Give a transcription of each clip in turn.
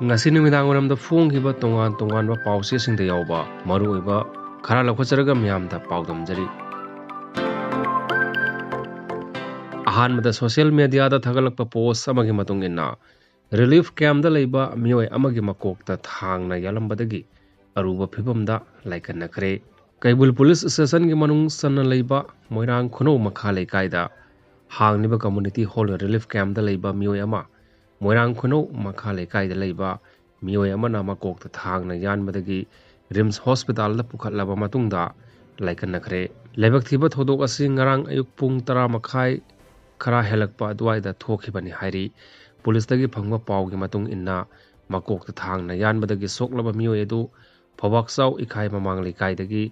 ngasi numidang waramda phonghiba tongan tonganba pause singda yawba maruoiba khara lakhotjaraga miyamda paudamjari ahanmada social media da thagalakpa post amagi matung inna relief camp da leiba mioi amagi makokta thangna yalambadagi aruba phibamda laikannakre kaibul police station gi manung sanna leiba moirang khono makha leikaida hangniba community hall relief camp da leiba mioi ama moirang khono makha leikaida leiba mioi amana makokta thangna yanbadagi rims hospital da pukhatlaba matungda laikannakre lebak thiba thodok asi ngarang ayuk pung 10 makhai khara helakpa adwaida thokhibani hairi police dagi phangwa pawgi matung inna makokta thangna yanbadagi soklaba mioi edu phawaksaw ikhai mamang lekai dagi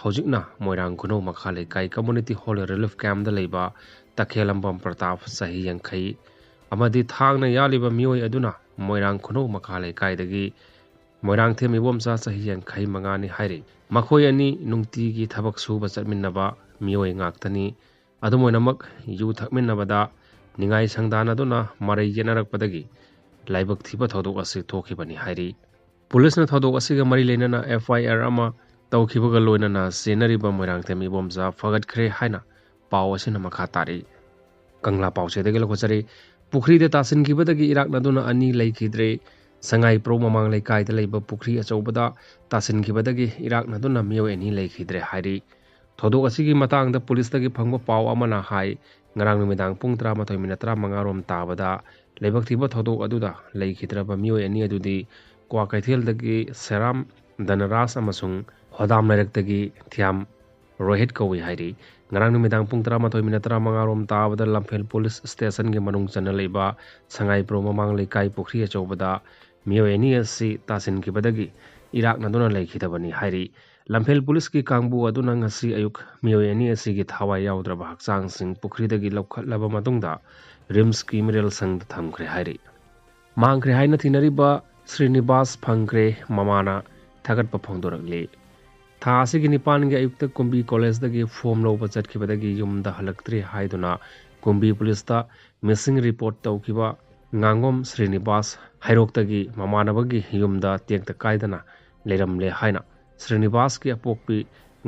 hojikna moirang khuno makha lekai community hall relief camp da leiba takhelambam pratap sahi yankhai amadi thangna yaliba mioi aduna moirang khuno makha lekai dagi moirang them ibomsa sahi yankhai mangani hairi makhoi ani nungti gi thabak suba chatminnaba mioi ngaktani adumoinamak yu thakminnabada ningai sangdana duna marai yenarakpadagi laibak thiba thodok ase thokhibani hairi police na thodok asiga mari lenana FIR ama tawkhibaga loinana senariba moirang themi bomza fagatkhre haina paw asina makha tari kangla pawse dege lokhachari pukhri de tasin kibadagi irak naduna ani laikhidre sangai pro mamang laikai de leiba pukhri achobada tasin kibadagi irak naduna miyo ani laikhidre hairi thodok asigi matang da police dagi phangba paw amana hai ngarang numidang pung 13:35 rom tabada leibak thiba thodok aduda laikhidraba miyo ani adudi kwa kaithel dagi seram danaras amasung hodam narak dagi thiam rohit kawi hairi ngarang numidang pung 13:35 rom tabada lamphel police station ge manung chana leiba sangai pro mamang leikai pukhri achobada miyo ani asi tasin kibadagi irak naduna laikhidabani hairi lamphel police ki kangbu aduna ngasi ayuk miyo ani asi gi thawai yaudraba hakchang sing pukhri dagi lokhatlaba matungda rims ki mineral sang thamkhre hairi mangkhre haina thinariba Srinivas Phangkhre mamana thagatpa phongdorakle tha asigi nipan ge ayukta kumbi college dagi form loba chatkibadagi yumda halaktri haiduna kumbi police ta missing report tawkiba ngangom Srinivas hairoktagi mamanabagi yumda tekta kaidana leramle haina Srinivas ki apokpi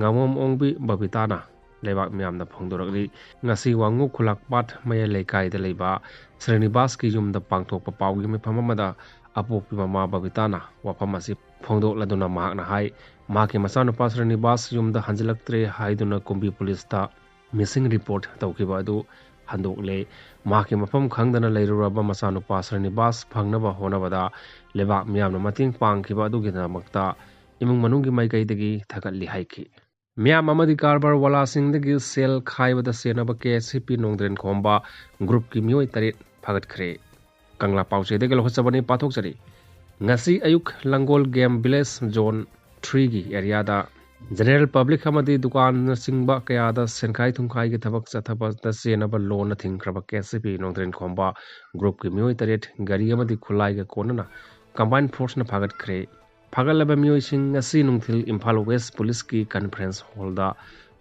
ngangom ongbi babitana lebak myamna phongdorakli ngasi wangu khulak pat maya lekai da leiba Srinivas ki yumda pangthokpa pawgi me phamamada apokpi mama babitana wafam asi phongdok laduna mahakna hai maki masanupa Srinivas yumda hanjalaktre haiduna kumbi police ta missing report tawkiba adu handokle maki mafam khangdana leiruraba masanupa Srinivas phangnaba honabada lebak myamna mating pangkiba adu ginamakta imung manungi maikaidagi thagatli haiki miyam amadi karbar wala singdagi sel khaibada senaba KCP nongdren khomba group ki mioi tarit phagatkhre kangla pause dege lokchabani pathokchari ngasi ayuk langol game village zone 3 gi area da general public amadi dukan singba kaya da senkhai thumkhai gi thabak chathaba da senaba lona thingkraba KCP nongdren khomba group ki mioi tarit gari amadi khulai ga konana combined force na phagatkhre Phagalaba mioi sing ngasi nungthil Imphal West Police ki conference hall da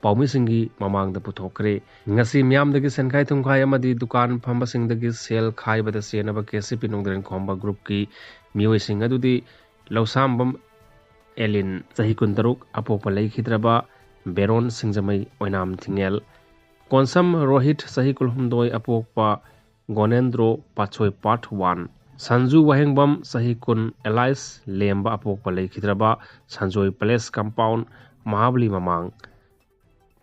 paumi singi mamang da puthokre ngasi miyam dagi senkhai thumkhai amadi dukan phamba sing dagi sel khai bada senaba KCP nongdren khomba group ki mioi sing adudi lausambam elin sahi kuntaruk apokpa leikhidraba beron singjamai oinam thingel konsam rohit sahi kulhumdoi apokpa gonendro pachoi part 1 Sanju Wahengbam Sahikun Elias Lemba Apok Palai Khidraba Sanjoi Palace Compound Mahabali Mamang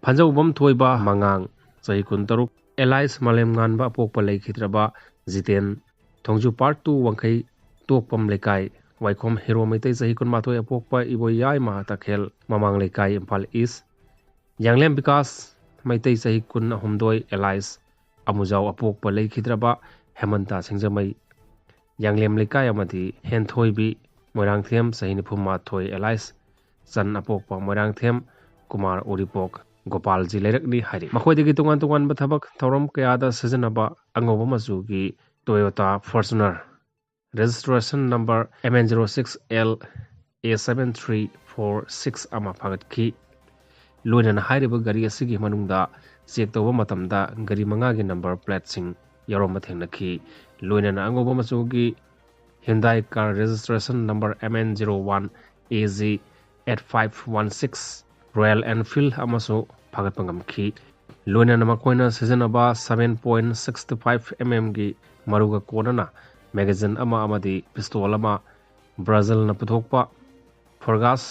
Panjau Bam Thoiba Mangang Sahikun Taruk Elias Malem Nganba Apok Palai Khidraba Ziten Thongju Part 2 Wangkai Tokpam Lekai Waikhom Hero Meitei Sahikun Mathoi Apok Pa Iboyai Mahatakhel Mamang Lekai Imphal East Yanglem Bikas Meitei Sahikun Ahumdoi Elias Amujau Apok Palai Khidraba Hemanta Singjamai Yanglem Lekai amadi Henthoibi Moirangthem Sahinipum Mathoi Elias San Apokpa Moirangthem Kumar Uripok Gopal ji lerakni hari makhoi tungan tungan bathabak thorom kayada sijanaba angoba mazugi Toyota Fortuner registration number MN06L A7346 ama phagat ki loina hairiba gari asigi manungda check toba matamda gari manga gi number plate sing yarom thengna ki loina angoba mazugi Hyundai car registration number MN01 AZ 8516 Royal Enfield amasu phagatpa ngamkhi loinana makoina sijanaba 7.65 mm gi maruga konana magazine ama amadi pistol ama Brazil na puthokpa Forgas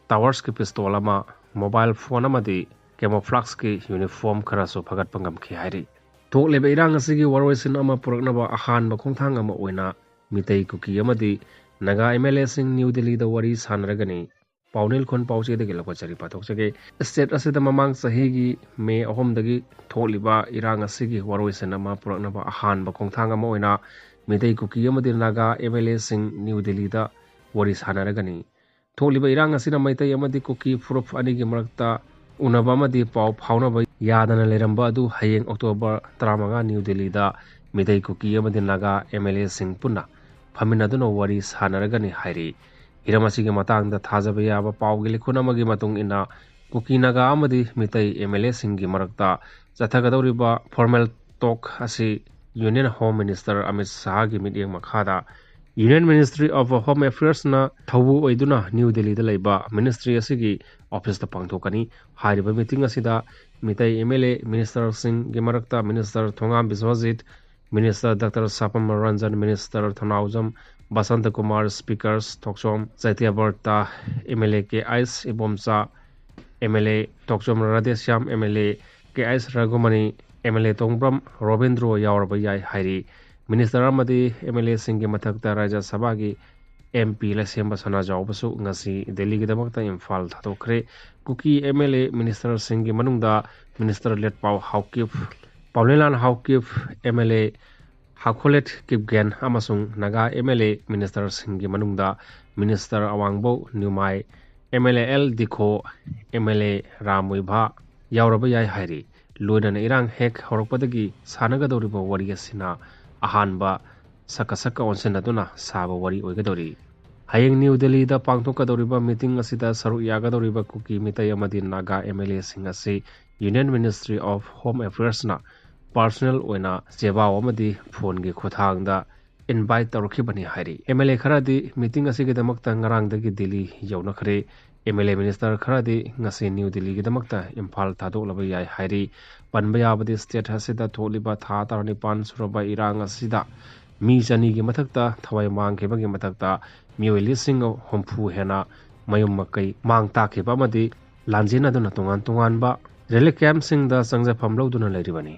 Towers ki pistol ama mobile phone amadi camouflage ki uniform kharasu phagatpa ngamkhi hairi Thokliba Irang asigi Waroisin ama Puraknaba ahanba khongthang ama oina Meitei Kuki amadi Naga MLA sing New Delhi da wari sanaragani Paunil khon pauche de gelakwa chari pathok chage state asida mamang sahigi me ahom dagi Thokliba Irang asigi Waroisin ama Puraknaba ahanba khongthang ama oina Meitei Kuki amadi Naga MLA sing New Delhi da wari sanaragani Thokliba Irang asina Meitei amadi Kuki furup anigi marakta unaba amadi pau phaunaba yadana leramba adu hayeng October 35 New Delhi da Meitei Kuki amadi Naga MLA sing punna faminaduna wari sanaragani hairi hiramasi ge matang da thajaba yaba pau gili khunamagi matung ina Kuki Naga amadi Meitei MLA sing gi marakta chathagadoriba formal talk asi Union Home Minister Amit Shah gi meeting makhada Union Ministry of Home Affairs na thawu oiduna New Delhi da leiba ministry asigi office da pangthokani hariba meeting asida Meitei MLA Minister Singh gi marakta Minister Thongam Biswajit Minister Dr. Sapam Ranjan Minister Thanaujam Basanta Kumar Speakers Thokchom Zaitya Barta MLA ke Ais Ibomsa MLA Thokchom Radhesyam MLA ke Ais Ragumani MLA Tongbram Robindro Yaurba Yai Hairi Minister amadi MLA Singh mathakta Rajya Sabha gi MP la semba sana jawbasu ngasi Delhi gi damakta Imphal thadokre Kuki MLA Minister Singh gi manungda Minister Let Pau Haukip Paulilan Haukip MLA Hakholet Kipgen amasung Naga MLA Minister Singh gi manungda Minister Awangbo Numai MLA L Dikho MLA Ramuibha yauraba yai hairi loinana Irang hek horokpadagi sanagadoriba wari asina ahanba sakasaka onsenaduna saba wari oigadori hayeng New Delhi da pangthokadoriba meeting asida saru yagadoriba Kuki Meitei amadi Naga MLA sing asi Union Ministry of Home Affairs na personal oina jebaw amadi phone gi khothangda invite tawrkhibani hairi MLA kharadi meeting asigi damakta ngarang dagi Delhi yauna khare MLA Minister kharadi ngasi New Delhi gi damakta Imphal thadolaba yai hairi panbaya abadi state hasida Thokliba tha tarani pan suraba Irang asida mi chani gi mathakta thawai mang ke bagi mathakta mioi lising hompu hena mayum makai mang ta ke ba madi lanjina duna tongan tongan ba relic camp sing da sangja phamlo duna leribani